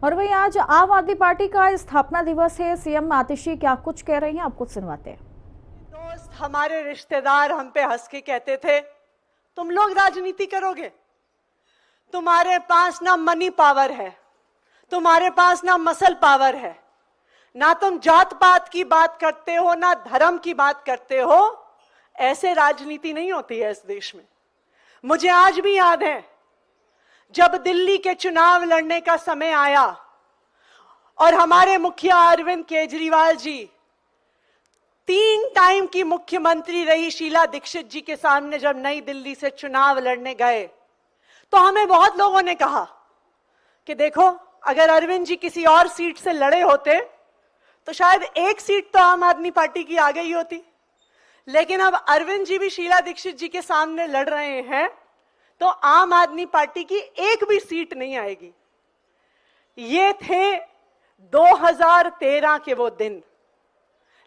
और वहीं आज आम आदमी पार्टी का स्थापना दिवस है। सीएम आतिशी क्या कुछ कह रही हैं, आपको सुनवाते हैं। दोस्त, हमारे रिश्तेदार हम पे हंस के कहते थे, तुम लोग राजनीति करोगे, तुम्हारे पास ना मनी पावर है, तुम्हारे पास ना मसल पावर है, ना तुम जात पात की बात करते हो, ना धर्म की बात करते हो। ऐसे राजनीति नहीं होती है इस देश में। मुझे आज भी याद है, जब दिल्ली के चुनाव लड़ने का समय आया और हमारे मुखिया अरविंद केजरीवाल जी 3 टाइम की मुख्यमंत्री रही शीला दीक्षित जी के सामने जब नई दिल्ली से चुनाव लड़ने गए, तो हमें बहुत लोगों ने कहा कि देखो, अगर अरविंद जी किसी और सीट से लड़े होते तो शायद 1 सीट तो आम आदमी पार्टी की आ गई होती, लेकिन अब अरविंद जी भी शीला दीक्षित जी के सामने लड़ रहे हैं तो आम आदमी पार्टी की 1 भी सीट नहीं आएगी। ये थे 2013 के वो दिन,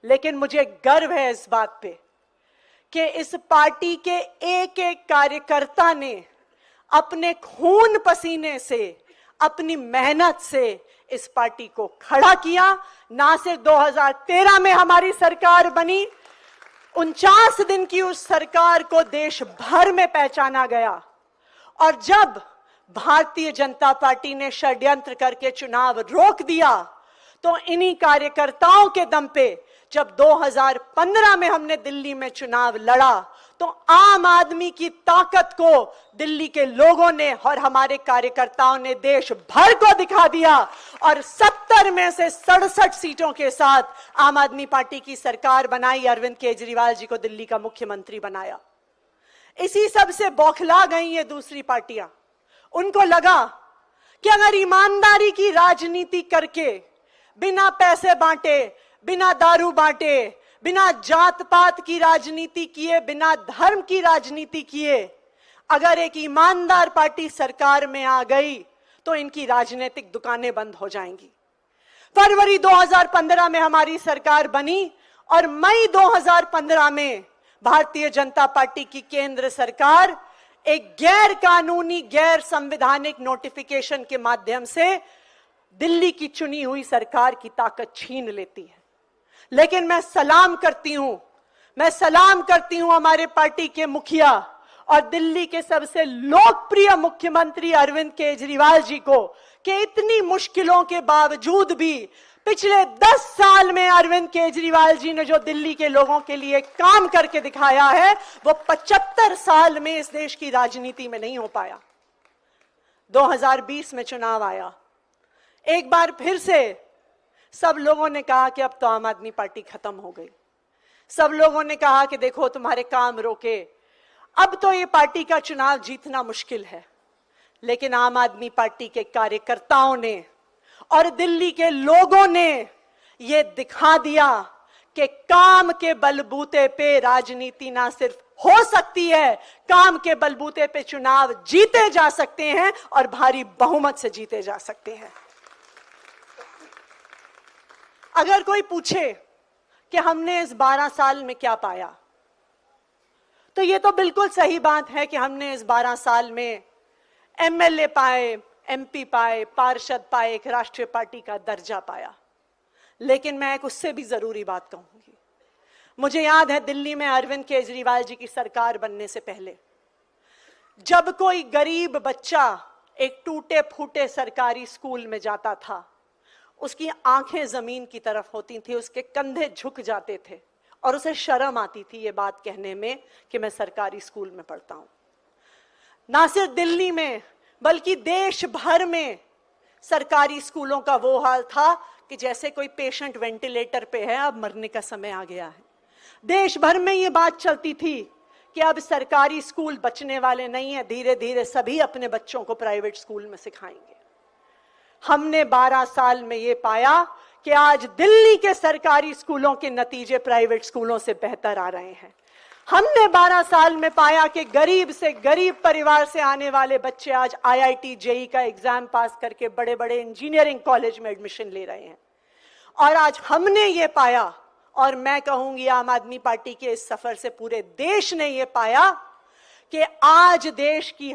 लेकिन मुझे गर्व है इस बात पे कि इस पार्टी के एक एक कार्यकर्ता ने अपने खून पसीने से, अपनी मेहनत से इस पार्टी को खड़ा किया। ना सिर्फ 2013 में हमारी सरकार बनी, 49 दिन की उस सरकार को देश भर में पहचाना गया। और जब भारतीय जनता पार्टी ने षड्यंत्र करके चुनाव रोक दिया, तो इन्हीं कार्यकर्ताओं के दम पे जब 2015 में हमने दिल्ली में चुनाव लड़ा, तो आम आदमी की ताकत को दिल्ली के लोगों ने और हमारे कार्यकर्ताओं ने देश भर को दिखा दिया और 70 में से 67 सीटों के साथ आम आदमी पार्टी की सरकार बनाई। अरविंद केजरीवाल जी को दिल्ली का मुख्यमंत्री बनाया। इसी सब से बौखला गई ये दूसरी पार्टियां। उनको लगा कि अगर ईमानदारी की राजनीति करके, बिना पैसे बांटे, बिना दारू बांटे, बिना जात पात की राजनीति किए, बिना धर्म की राजनीति किए, अगर एक ईमानदार पार्टी सरकार में आ गई तो इनकी राजनीतिक दुकानें बंद हो जाएंगी। फरवरी 2015 में हमारी सरकार बनी और मई 2015 में भारतीय जनता पार्टी की केंद्र सरकार एक गैर कानूनी, गैर संवैधानिक नोटिफिकेशन के माध्यम से दिल्ली की चुनी हुई सरकार की ताकत छीन लेती है। लेकिन मैं सलाम करती हूं हमारे पार्टी के मुखिया और दिल्ली के सबसे लोकप्रिय मुख्यमंत्री अरविंद केजरीवाल जी को कि इतनी मुश्किलों के बावजूद भी पिछले 10 साल में अरविंद केजरीवाल जी ने जो दिल्ली के लोगों के लिए काम करके दिखाया है, वो 75 साल में इस देश की राजनीति में नहीं हो पाया। 2020 में चुनाव आया, एक बार फिर से सब लोगों ने कहा कि अब तो आम आदमी पार्टी खत्म हो गई। सब लोगों ने कहा कि देखो, तुम्हारे काम रोके, अब तो ये पार्टी का चुनाव जीतना मुश्किल है। लेकिन आम आदमी पार्टी के कार्यकर्ताओं ने और दिल्ली के लोगों ने ये दिखा दिया कि काम के बलबूते पे राजनीति ना सिर्फ हो सकती है, काम के बलबूते पे चुनाव जीते जा सकते हैं और भारी बहुमत से जीते जा सकते हैं। अगर कोई पूछे कि हमने इस 12 साल में क्या पाया, तो ये तो बिल्कुल सही बात है कि हमने इस 12 साल में एमएलए पाए, एमपी पाए, पार्षद पाए, एक राष्ट्रीय पार्टी का दर्जा पाया। लेकिन मैं एक उससे भी जरूरी बात कहूंगी। मुझे याद है, दिल्ली में अरविंद केजरीवाल जी की सरकार बनने से पहले जब कोई गरीब बच्चा एक टूटे फूटे सरकारी स्कूल में जाता था, उसकी आंखें जमीन की तरफ होती थी, उसके कंधे झुक जाते थे और उसे शर्म आती थी ये बात कहने में कि मैं सरकारी स्कूल में पढ़ता हूं। ना सिर्फ दिल्ली में बल्कि देश भर में सरकारी स्कूलों का वो हाल था कि जैसे कोई पेशेंट वेंटिलेटर पे है, अब मरने का समय आ गया है। देश भर में ये बात चलती थी कि अब सरकारी स्कूल बचने वाले नहीं है, धीरे धीरे सभी अपने बच्चों को प्राइवेट स्कूल में सिखाएंगे। हमने 12 साल में ये पाया कि आज दिल्ली के सरकारी स्कूलों के नतीजे प्राइवेट स्कूलों से बेहतर आ रहे हैं। हमने 12 साल में पाया कि गरीब से गरीब परिवार से आने वाले बच्चे आज आईआईटी, जेईई का एग्जाम पास करके बड़े बड़े इंजीनियरिंग कॉलेज में एडमिशन ले रहे हैं। और आज हमने ये पाया, और मैं कहूंगी आम आदमी पार्टी के इस सफर से पूरे देश ने ये पाया कि आज देश की